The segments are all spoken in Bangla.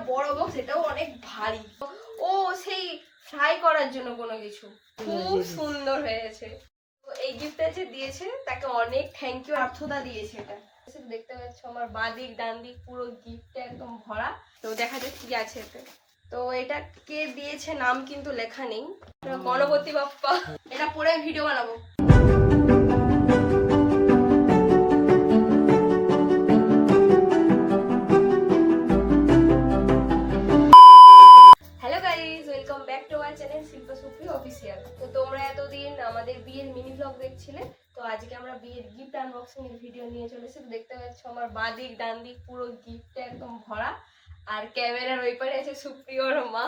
বড় বক্স, এটাও অনেক ভারী। ও সেই ফ্রাই করার জন্য কোনো কিছু, খুব সুন্দর হয়েছে। তো এই গিফটটা যে দিয়েছে তাকে অনেক থ্যাংক ইউ। আর্থদা দিয়েছে এটা, দেখতে পাচ্ছ আমার বাঁ দিক ডান দিক পুরো গিফটে একদম ভরা। তো দেখা যাক কি আছে এতে। তো এটা কে দিয়েছে নাম কিন্তু লেখা নেই, গণপতি বাপ্পা। এটা পরে ভিডিও বানাবো। Hello guys, welcome back to our channel Shilpa Supri official. তো তোমরা এতদিন আমাদের বিয়ের মিনি ব্লগ দেখছিলে, তো আজকে আমরা বিয়ের গিফট আনবক্সিং এর ভিডিও নিয়ে চলেছি। তো দেখতে পাচ্ছ আমার বাঁ দিক ডান দিক পুরো গিফটে একদম ভরা, আর ক্যামেরার ওই পারে আছে সুপ্রিয়র মা।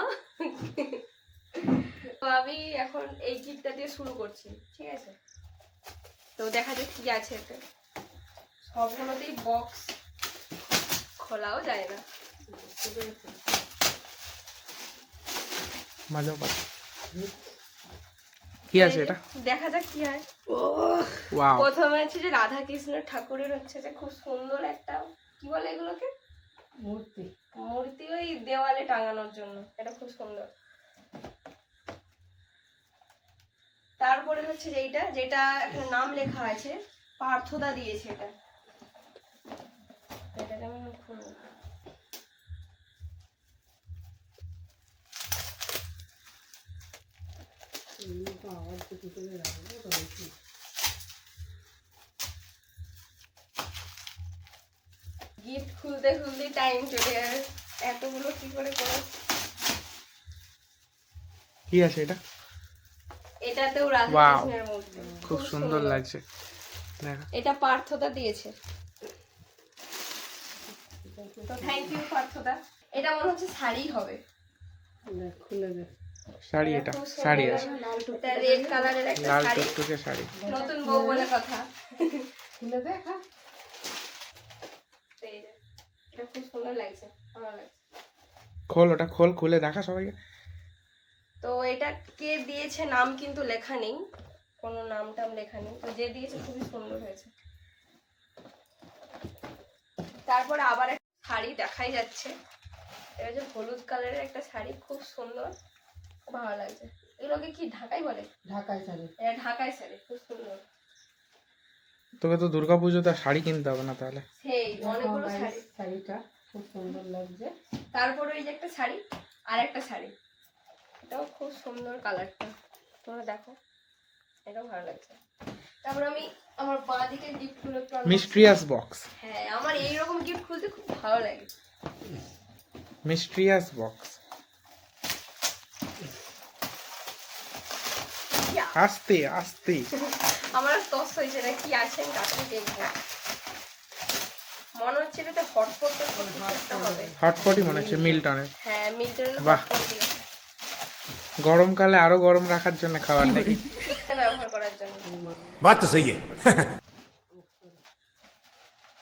তো আমি এখন এই গিফটটা দিয়ে শুরু করছি, ঠিক আছে? তো দেখা যাক কি আছে এতে। সবগুলোতেই বক্স, খোলাও যায় না। কি আছে এটা? দেখা যাক কি হয়। ওয়াও, প্রথমে হচ্ছে যে রাধা কৃষ্ণ ঠাকুরের হচ্ছে যে খুব সুন্দর একটা, কি বলে এগুলোকে, মূর্তি। মূর্তি ওই দেওয়ালে টাঙানোর জন্য, এটা খুব সুন্দর। তারপরে হচ্ছে যেটা যেটা একটা নাম লেখা আছে, পার্থদা দিয়েছে এটা। এটাকে আমি খুলবো। গিফট খুলতে খুলতে টাইম চলে যাবে, এতগুলো কি করে করে। কি আছে এটা? এটাতেও রাধা ওয়াও, কৃষ্ণের মূর্তি, খুব সুন্দর লাগছে। দেখো, এটা পার্থদা দিয়েছে। তো থ্যাংক ইউ পার্থদা। এটা মনে হচ্ছে শাড়ি হবে। শাড়ি, এটা শাড়ি আছে, এটা রেড কালারের একটা লাল শাড়ি, টুকটুকে শাড়ি। নতুন বউ বলে কথা। খুলে দেখা, এটা খুব সুন্দর লাগছে, ভালো লাগছে। খোল, ওটা খোল, খুলে দেখা সবাইকে। তো এটা কে দিয়েছে নাম কিন্তু লেখা নেই, কোনো নাম টাম লেখা নেই। তো যে দিয়েছে খুবই সুন্দর হয়েছে। তারপরে আবার একটা শাড়ি দেখাই যাচ্ছে, এটা যে হলুদ কালারের একটা শাড়ি, খুব সুন্দর, খুব ভালো লাগছে। এগুলোকে কি ঢাকাই বলে? ঢাকাই শাড়ি। এটা ঢাকাই শাড়ি, খুব সুন্দর। তোকে তো দুর্গাপুজোতে শাড়ি কিনতে হবে না তাহলে? সেই অনেকগুলো শাড়ি, শাড়িটা খুব সুন্দর লাগছে। তারপরে ওই যে একটা শাড়ি আর একটা শাড়ি, এটাও খুব সুন্দর কালারটা, তোমরা দেখো, এটাও ভালো লাগছে। তারপর আমি আমার বাঁ দিকে গিফট গুলো, মিস্ট্রিয়াস বক্স। হ্যাঁ, আমার এইরকম গিফট খুলতে খুব ভালো লাগে। Mysterious box. আস্তে আস্তে। আমার টস হয়েছে না, কি আছে আমি কাছে দেখবো। মনে হচ্ছে এটাতে হটপট হবে। হটপটই মনে হচ্ছে, মিল্টনের। হ্যাঁ, মিল্টনের বাহ, হটপট দিয়ে গরমকালে আরো গরম রাখার জন্য খাবার নাকি? ব্যবহার করার জন্য। बात तो सही है।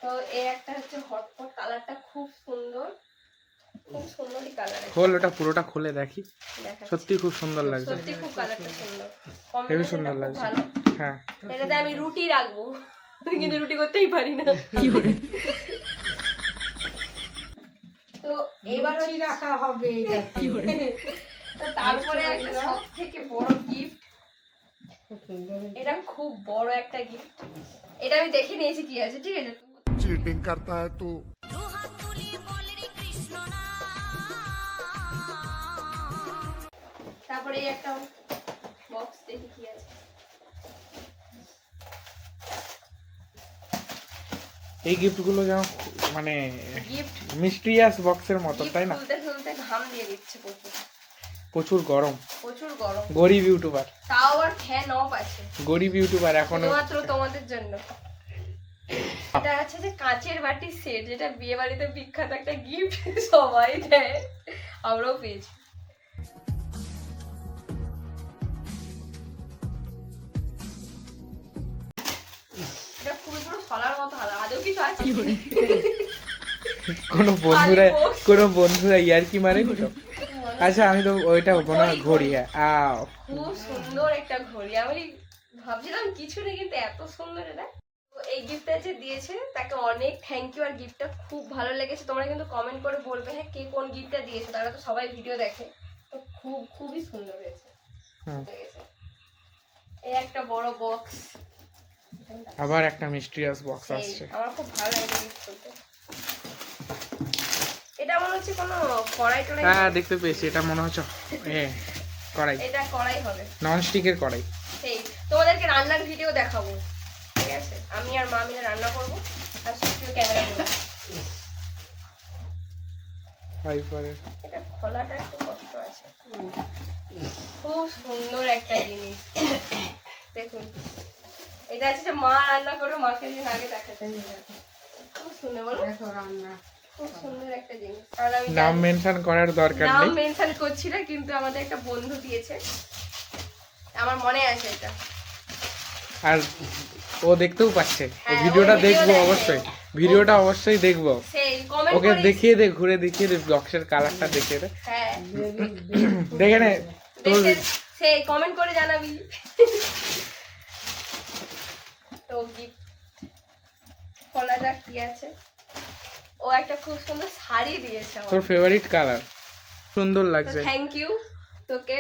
তো এই একটা হচ্ছে হটপট, কালারটা খুব সুন্দর, খুব সুন্দরই কালার। খোল, ওটা পুরোটা খুলে দেখি। দেখা সত্যি খুব সুন্দর লাগছে, সত্যি খুব কালারটা সুন্দর, হেবি কম্বিনেশনটা সুন্দর খুব লাগছে। ভালো। হ্যাঁ, এটাতে আমি রুটি রাখবো, কিন্তু রুটি করতেই পারি না। তো এবার রাখা হবে তো তারপরে একটা সব থেকে বড় গিফট, এটা খুব বড় একটা গিফট। এটা আমি দেখে নিয়েছি কি আছে, ঠিক আছে? चीटिंग करता है तू। তারপরে এই একটা বক্স, দেখি কি আছে। এই গিফট গুলো যেন মানে গিফট মিস্ট্রিয়াস বক্সের মতো, তাই না? খুলতে খুলতে ঘাম দিয়ে দিচ্ছে প্রচুর, প্রচুর গরম। প্রচুর গরম। গরিব ইউটিউবার, তাও আবার ফ্যান অফ আছে, গরিব ইউটিউবার এখনো। শুধুমাত্র তোমাদের জন্য। এটা আছে যে কাঁচের বাটির সেট, যেটা বিয়ে বাড়িতে বিখ্যাত একটা গিফট, সবাই দেয়, আমরাও পেয়েছি। এটা পুরো পুরো ফলার মতো আদৌ কিছু আছে? কোনো বন্ধুরা ইয়ার্কি মারে তো। আচ্ছা, আমি তো ওইটা মনে হয় ঘড়ি। হ্যাঁ, খুব সুন্দর একটা ঘড়ি, আমি ভাবছিলাম কিছু নেই, কিন্তু এত সুন্দর এটা। তো এই গিফটটা যে দিয়েছে তাকে অনেক থ্যাংক ইউ। আর গিফটটা খুব ভালো লেগেছে। তোমরা কিন্তু কমেন্ট করে বলবে হ্যাঁ কে কোন গিফটটা দিয়েছে, তারা তো সবাই ভিডিও দেখে। তো খুবই সুন্দর হয়েছে। লেগেছে। এই একটা বড় বক্স, আবার একটা মিস্টিরিয়াস বক্স আসছে। আমার খুব ভালো লাগে গিফট করতে। এটা মনে হচ্ছে কোনো কড়াই টড়াই। হ্যাঁ দেখতে পেয়েছি, এটা মনে হচ্ছে কড়াই, এটা কড়াই হবে, নন স্টিকের কড়াই। সেই তোমাদেরকে রান্নার ভিডিও দেখাবো, ঠিক আছে? আমি আর মা মিলে রান্না করবো আর সুপ্রিয় ক্যামেরা করবো। এটা খোলাটা একটু কষ্ট আছে। খুব সুন্দর একটা জিনিস দেখুন। এটা হচ্ছে মা রান্না করে মাকে দিন আগে দেখাতে। খুব সুন্দর, বলো দেখো রান্না। খুব সুন্দর একটা জিনিস। আর আমি নাম মেনশন করার দরকার নাম নেই, মেনশন করছি না, কিন্তু আমাদের একটা বন্ধু দিয়েছে, আমার মনে আছে এটা। আর ও দেখতেও পাচ্ছে, ও হ্যাঁ, ভিডিওটা ও ভিডিও দেখবো দেখে। অবশ্যই, ভিডিওটা অবশ্যই দেখবো। সেই কমেন্ট ওকে করিস। দেখিয়ে দে, ঘুরে দেখিয়ে দে, বক্সের কালারটা দেখিয়ে দে, হ্যাঁ দেখে নে তোর। দেখে সেই কমেন্ট করে জানাবি। তো গিফট খোলা যাক কি আছে। ও একটা খুব সুন্দর শাড়ি দিয়েছে তোর আমার। ফেভারিট কালার, সুন্দর তো লাগছে। থ্যাংক ইউ তোকে।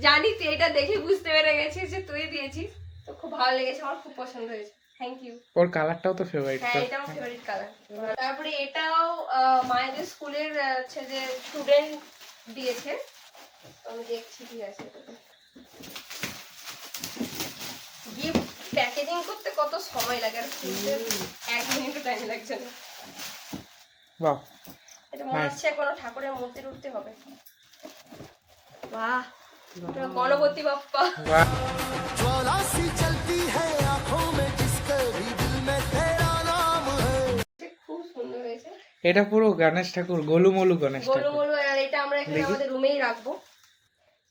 জানি তুই এটা দেখে বুঝতে পেরে গেছিস যে তুই দিয়েছিস, তো খুব ভালো লেগেছে, আমার খুব পছন্দ হয়েছে। Thank you. ওর কালারটাও তো ফেভারিট। হ্যাঁ এটা আমার ফেভারিট কালার। তারপরে এটাও মায়েদের স্কুলের হচ্ছে যে স্টুডেন্ট দিয়েছে। তো আমি দেখছি কি আছে এটাতে। গিফট প্যাকেজিং করতে কত সময় লাগে, আর খুলতে 1 মিনিটও টাইম লাগছে না। বাহ, এটা মনে হচ্ছে কোনো ঠাকুরের মূর্তি উঠতে হবে। বাহ, এটা গণপতি বাপ্পা। বাহ, ज्वाला सी चलती है आंखों में जिसके भी दिल में तेरा नाम है। খুব সুন্দর হয়েছে। এটা পুরো গণেশ ঠাকুর, গোলুমলু গণেশ গোলু ঠাকুর। গোলু। আর এটা আমরা এখানে আমাদের রুমেই রাখবো।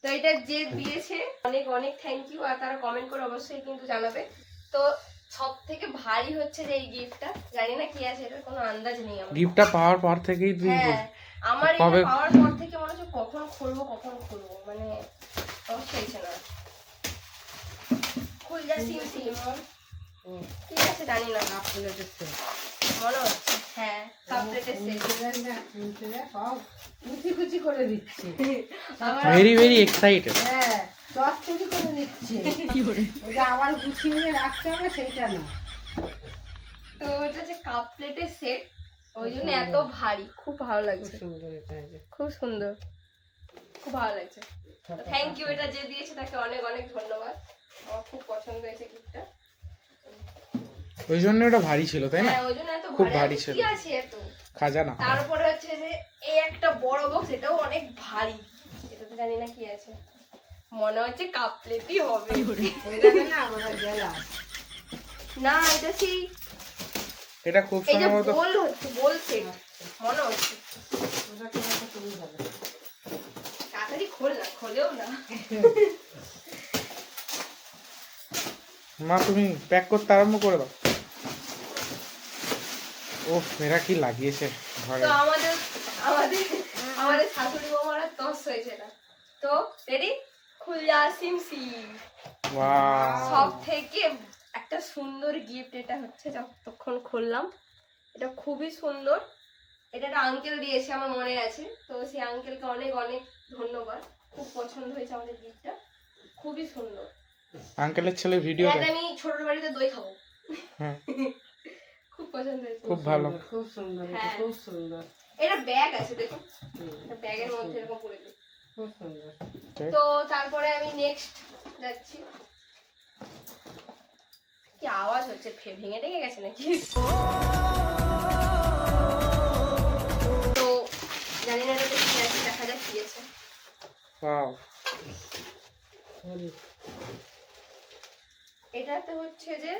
তো এটা যে দিয়েছে অনেক অনেক থ্যাংক ইউ। আর তারা কমেন্ট করে অবশ্যই কিন্তু জানাবে। তো সব থেকে ভারী হচ্ছে যে এই গিফটটা, জানি না কি আছে, এটার কোনো আন্দাজ নেই আমার। গিফটটা পাওয়ার পর থেকেই তুই হ্যাঁ, আমার এটা কবে- পাওয়ার পর থেকে মনে হচ্ছে কখন খুলবো মানে সমস্যা হয়েছে না। খুল যা সিম সিম ঠিক আছে, জানি না প্লেটের সেট। মনে হচ্ছে। হ্যাঁ, কাপ প্লেটের সেট। সব কুচি কুচি করে দিচ্ছে। আমার ভেরি ভেরি এক্সাইটেড। হ্যাঁ, চচ্চড়ি করে দিচ্ছে। ওই যে আবার গুছিয়ে রাখতে হবে সেইটা না। তো এটা হচ্ছে কাপ প্লেটের সেট, ওই জন্য এত ভারী। খুব ভালো লাগছে, সুন্দর এটা এই যে। খুব সুন্দর, খুব ভালো লাগছে। Thank you. এটা যে দিয়েছে তাকে অনেক অনেক ধন্যবাদ। আমার খুব পছন্দ হয়েছে গিফটটা। ওই জন্য ওটা ভারী ছিল, তাই না? হ্যাঁ, ওই জন্য এত খুব ভারী। ভারী আর ছিল। কি আছে এত? খাজানা। তারপরে হচ্ছে যে এই একটা বড় বক্স, এটাও অনেক ভারী। এটাতে জানি না কি আছে, মনে হচ্ছে কাপ প্লেটই হবে। ওইটাকে না আমরা গেলাম। না, এটা সেই এটা খুব এই যে সম্ভবত বোল হচ্ছে, বোল সেট মনে হচ্ছে। ওটাকে হয়তো তুমি যাবে। তাড়াতাড়ি খোল না, খোলেও না। মা তুমি প্যাক করতে আরম্ভ করে দাও। ও এরা কি লাগিয়েছে ঘরে। তো আমাদের আমাদের আমাদের শাশুড়ি বৌমারা তস হয়েছে না। তো রেডি, খুলজা সিম সিম। বাহ, সব থেকে একটা সুন্দর গিফট এটা হচ্ছে, যতক্ষণ খুললাম এটা খুবই সুন্দর। এটা একটা আঙ্কেল দিয়েছে, আমার মনে আছে। তো সেই আঙ্কেলকে অনেক অনেক ধন্যবাদ। খুব পছন্দ হয়েছে আমাদের গিফটটা, খুবই সুন্দর। আঙ্কেলের ছেলে ভিডিও এটা দেখ। আমি ছোট বাড়িতে দই খাবো। হ্যাঁ, খুব পছন্দ হয়েছে। খুব ভালো। খুব সুন্দর এটা, হ্যাঁ। খুব সুন্দর। এটা ব্যাগ আছে দেখুন, ব্যাগের মধ্যে এরকম করে দিই। খুব সুন্দর। তো তারপরে আমি নেক্সট যাচ্ছি। কি আওয়াজ হচ্ছে, ভেঙে টেঙে গেছে নাকি? তো জানি না এটাতে কি আছে, দেখা যাক কি আছে। ওয়াও, এটাতে হচ্ছে যে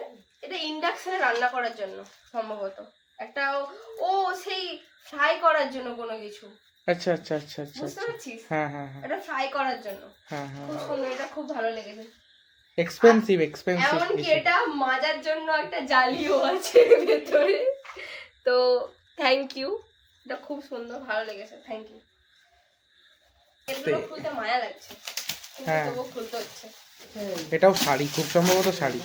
এটা ইন্ডাকশনে রান্না করার জন্য সম্ভবত একটা। ও সেই ফ্রাই করার জন্য কোনো কিছু, আচ্ছা আচ্ছা আচ্ছা আচ্ছা বুঝতে আচ্ছা। পারছিস? হ্যাঁ হ্যাঁ হ্যাঁ এটা ফ্রাই করার জন্য হ্যাঁ হ্যাঁ। খুব সুন্দর। এটা খুব ভালো লেগেছে। Expensive expensive. এমনকি এটা মাজার জন্য একটা জালিও আছে ভেতরে। তো থ্যাংক ইউ, এটা খুব সুন্দর, ভালো লেগেছে। Thank you. এগুলো খুলতে মায়া লাগছে, কিন্তু হ্যাঁ। তবুও খুলতে হচ্ছে। এটাও শাড়ি, খুব সম্ভবত শাড়ি,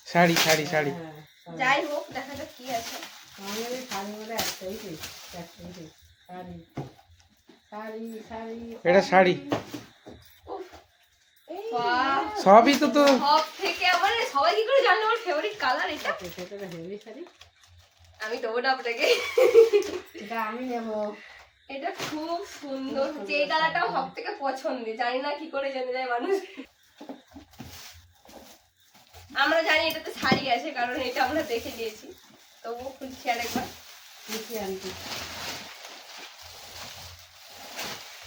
শাড়ি শাড়ি শাড়ি। হ্যাঁ। যাই হোক দেখা যাক কি আছে। আমাদের এই শাড়ি বলে একটাই পিস, একটাই পিস। শাড়ি শাড়ি শাড়ি এটা শাড়ি উফ, এই বাহ, সবই তো তো সব থেকে আমার সবাই কি করে জানলো আমার ফেভারিট কালার এটা? সেটা হেভি শাড়ি, আমি দেবো না আপনাকে। এটা আমি নেবো। এটা খুব সুন্দর হচ্ছে, এই কালারটাও সব থেকে পছন্দের, জানি না কি করে জেনে যায় মানুষ। আমরা জানি এটাতে শাড়ি আছে কারণ এটা আমরা দেখে দিয়েছি, তবুও খুঁজছি আরেকবার। নিচে আনছি।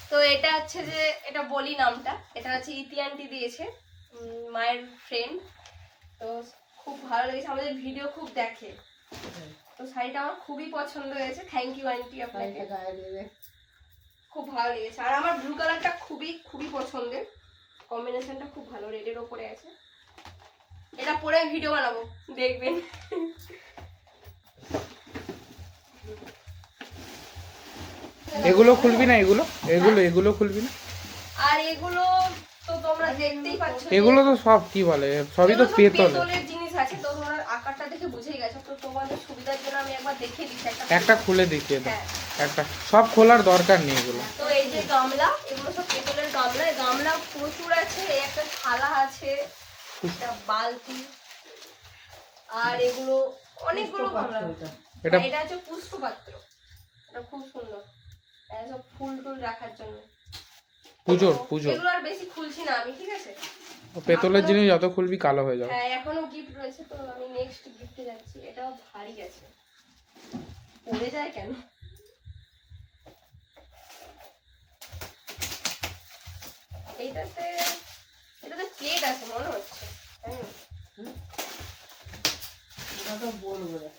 তো এটা হচ্ছে যে, এটা বলি নামটা, এটা হচ্ছে ইতি আন্টি দিয়েছে, মায়ের ফ্রেন্ড। তো খুব ভালো লেগেছে, আমাদের ভিডিও খুব দেখে, তো শাড়িটা আমার খুবই পছন্দ হয়েছে। থ্যাংক ইউ আন্টি আপনাকে, শাড়িটা গায়ে দেবে। খুব ভালো লেগেছে। আর আমার ব্লু কালারটা খুবই খুবই পছন্দের, কম্বিনেশনটা খুব ভালো, রেডের ওপরে আছে। এটা পরে ভিডিও বানাবো, দেখবেন। এগুলো খুলবি না, এগুলো এগুলো এগুলো খুলবি না, আর এগুলো তো তোমরা দেখতেই পাচ্ছ যে এগুলো তো সব কি বলে, সবই তো এগুলো সব পেতল। পেতলের জিনিস আছে, তো তোমরা আকারটা দেখে বুঝেই গেছো। তো তোমাদের সুবিধার জন্য আমি একবার দেখিয়ে দিচ্ছি একটা খুলে দেখিয়ে দাও, হ্যাঁ। একটা, সব খোলার দরকার নেই এগুলো। তো এই যে গামলা, এগুলো সব পেতলের গামলা, এই গামলা প্রচুর আছে। এই একটা থালা আছে, একটা বালতি, আর এগুলো অনেকগুলো গামলা। এটা এটা হচ্ছে পুষ্পপাত্র, এটা খুব সুন্দর, এটা সব ফুল টুল রাখার জন্য। পুজোর তো পুজোর এগুলো আর বেশি খুলছি না আমি, ঠিক আছে? পেতলের জিনিস যত খুলবি কালো হয়ে যাবে। হ্যাঁ, এখনো গিফট রয়েছে, তো আমি নেক্সট গিফটে যাচ্ছি। এটাও ভারী আছে, পড়ে যায় কেন? এটাতে প্লেট আছে মনে হচ্ছে, তাই না? এটা তো বলবো না।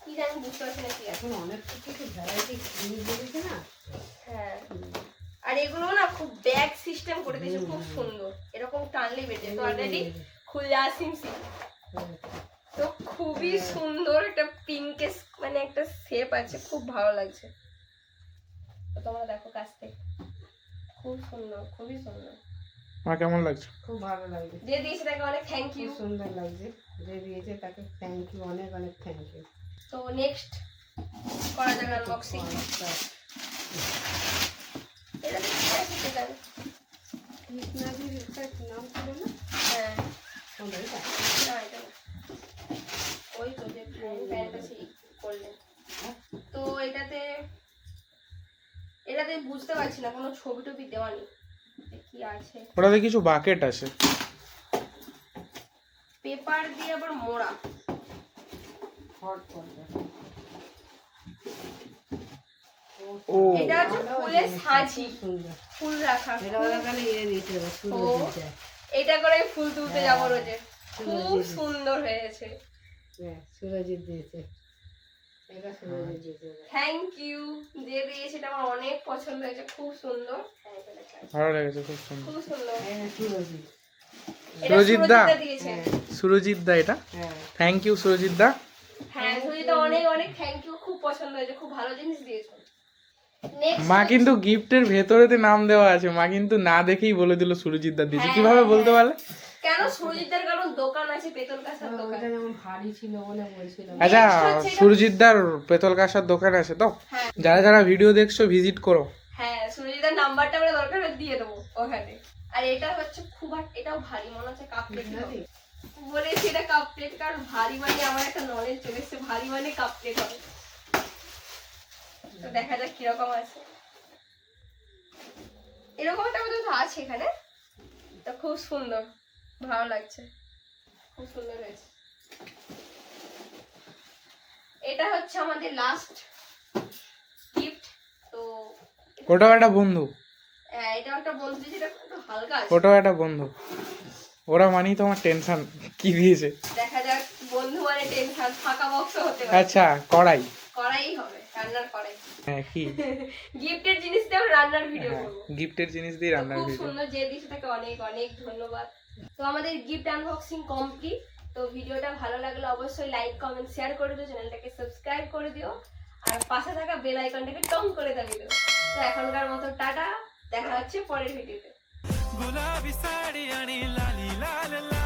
কি জানি, বুঝতে পারছি না কি আছে। এখন অনেক কিছু ভ্যারাইটি জিনিস বেরিয়েছে না। হ্যাঁ, আর এগুলো না খুব ব্যাগ সিস্টেম করে দিয়েছে, খুব সুন্দর, এরকম টানলেই বেঁচে। তো অলরেডি খুলে আসিমছি, তো খুবই সুন্দর, একটা পিঙ্কেস মানে একটা শেপ আছে, খুব ভালো লাগছে। তো তোমরা দেখো কাছ থেকে, খুব সুন্দর, খুবই সুন্দর। আমার কেমন লাগছে? খুব ভালো লাগছে, যে দিয়েছে তাকে অনেক থ্যাংক খুব ইউ। সুন্দর লাগছে। যে দিয়েছে তাকে থ্যাংক ইউ, অনেক অনেক থ্যাংক ইউ। তো নেক্সট করা যাক আনবক্সিং। এটা কি আছে সেটা? কৃষ্ণাজির একটা নাম ছিল না? হ্যাঁ, কোনটা এটা? না এটা না, ওই তো যে প্যান্টটা সেই করলেন। তো এটাতে বুঝতে পারছি না, কোনো ছবি টবি দেওয়া নেই, কি আছে? ওটাতে কিছু বাকেট আছে, পেপার দিয়ে আবার মোড়া। হট করবে। ও এটা হচ্ছে ফুলের সাজি, সুন্দর। ফুল রাখা। এটা ওরা খালি ইয়ে দিয়েছে, ও, সুন্দর। এটা করে ফুল তুলতে যাবো রোজে, খুব সুন্দর হয়েছে। হ্যাঁ, সুরজিৎ দিয়েছে। এটা সুরজিৎ দিয়েছে। থ্যাংক ইউ, যে দিয়েছে, এটা আমার অনেক পছন্দ হয়েছে, খুব সুন্দর। ভালো লেগেছে, খুব সুন্দর। খুব সুন্দর। হ্যাঁ, সুরজিৎ। এটা সুরজিৎ দা? সুরজিৎ দিয়েছে। সুরজিৎ দা এটা, হ্যাঁ, থ্যাংক ইউ সুরজিৎ দা। হ্যাঁ, সুরজিৎ অনেক অনেক থ্যাংক ইউ, খুব পছন্দ হয়েছে, খুব ভালো জিনিস দিয়েছো। নেক্সট মা কিন্তু গিফটের ভেতরেতে নাম দেওয়া আছে, মা কিন্তু না দেখেই বলে দিল সুরজিৎ দা দিয়েছে। হ্যাঁ, কিভাবে বলতে পারলে? কেন? সুরজিতের কারণ দোকান আছে, পেতল কাঁসার দোকান। ওটা যেমন ভারী ছিল বলে বলছিলাম। আচ্ছা, Next হচ্ছে এটা- সুরজিৎ দার পেতল কাঁসার দোকান আছে তো, হ্যাঁ যারা যারা ভিডিও দেখছো ভিজিট করো। হ্যাঁ, সুরজিতের নাম্বারটা আমরা দরকার হলে দিয়ে দেবো ওখানে। আর এটা হচ্ছে খুব এটাও ভারী, মনে হচ্ছে কাপ প্লেট বলেছি, এটা কাপ প্লেট, কারণ ভারী মানে আমার একটা নলেজ চলে এসছে, ভারী মানে কাপ প্লেট হবে। তো দেখা যাক কিরকম আছে। এরকম একটা বোধ আছে এখানে, তো খুব সুন্দর, ভালো লাগছে, খুব সুন্দর হয়েছে। এটা হচ্ছে আমাদের লাস্ট গিফট। তো ওটাও একটা বন্ধু, এটা একটা বন্ধু, যেটা একটু হালকা আছে। ওটাও একটা বন্ধু। ওরা মানেই তোমার টেনশন, কি দিয়েছে? দেখা যাক, বন্ধু মানে টেনশন, ফাঁকা বক্স হতে পারে। আচ্ছা, কড়াই। করাই হবে, রান্নার করাই। হ্যাঁ, কি গিফটের জিনিস দিয়ে আমরা রান্নার ভিডিও করবো। গিফটের জিনিস দিয়ে তো রান্নার খুব ভিডিও। সুন্দর, যে দিয়েছে তাকে অনেক অনেক ধন্যবাদ। তো আমাদের গিফট আনবক্সিং কমপ্লিট। তো ভিডিওটা ভালো লাগলে অবশ্যই লাইক কমেন্ট শেয়ার করে দিও, চ্যানেলটাকে সাবস্ক্রাইব করে দিও, আর পাশে থাকা বেল আইকনটাকে টং করে দাবিয়ে দিও। তো এখনকার মতো টাটা, দেখা হচ্ছে পরের ভিডিওতে। गुलाबी साड़ी आणि लाली लाल लाल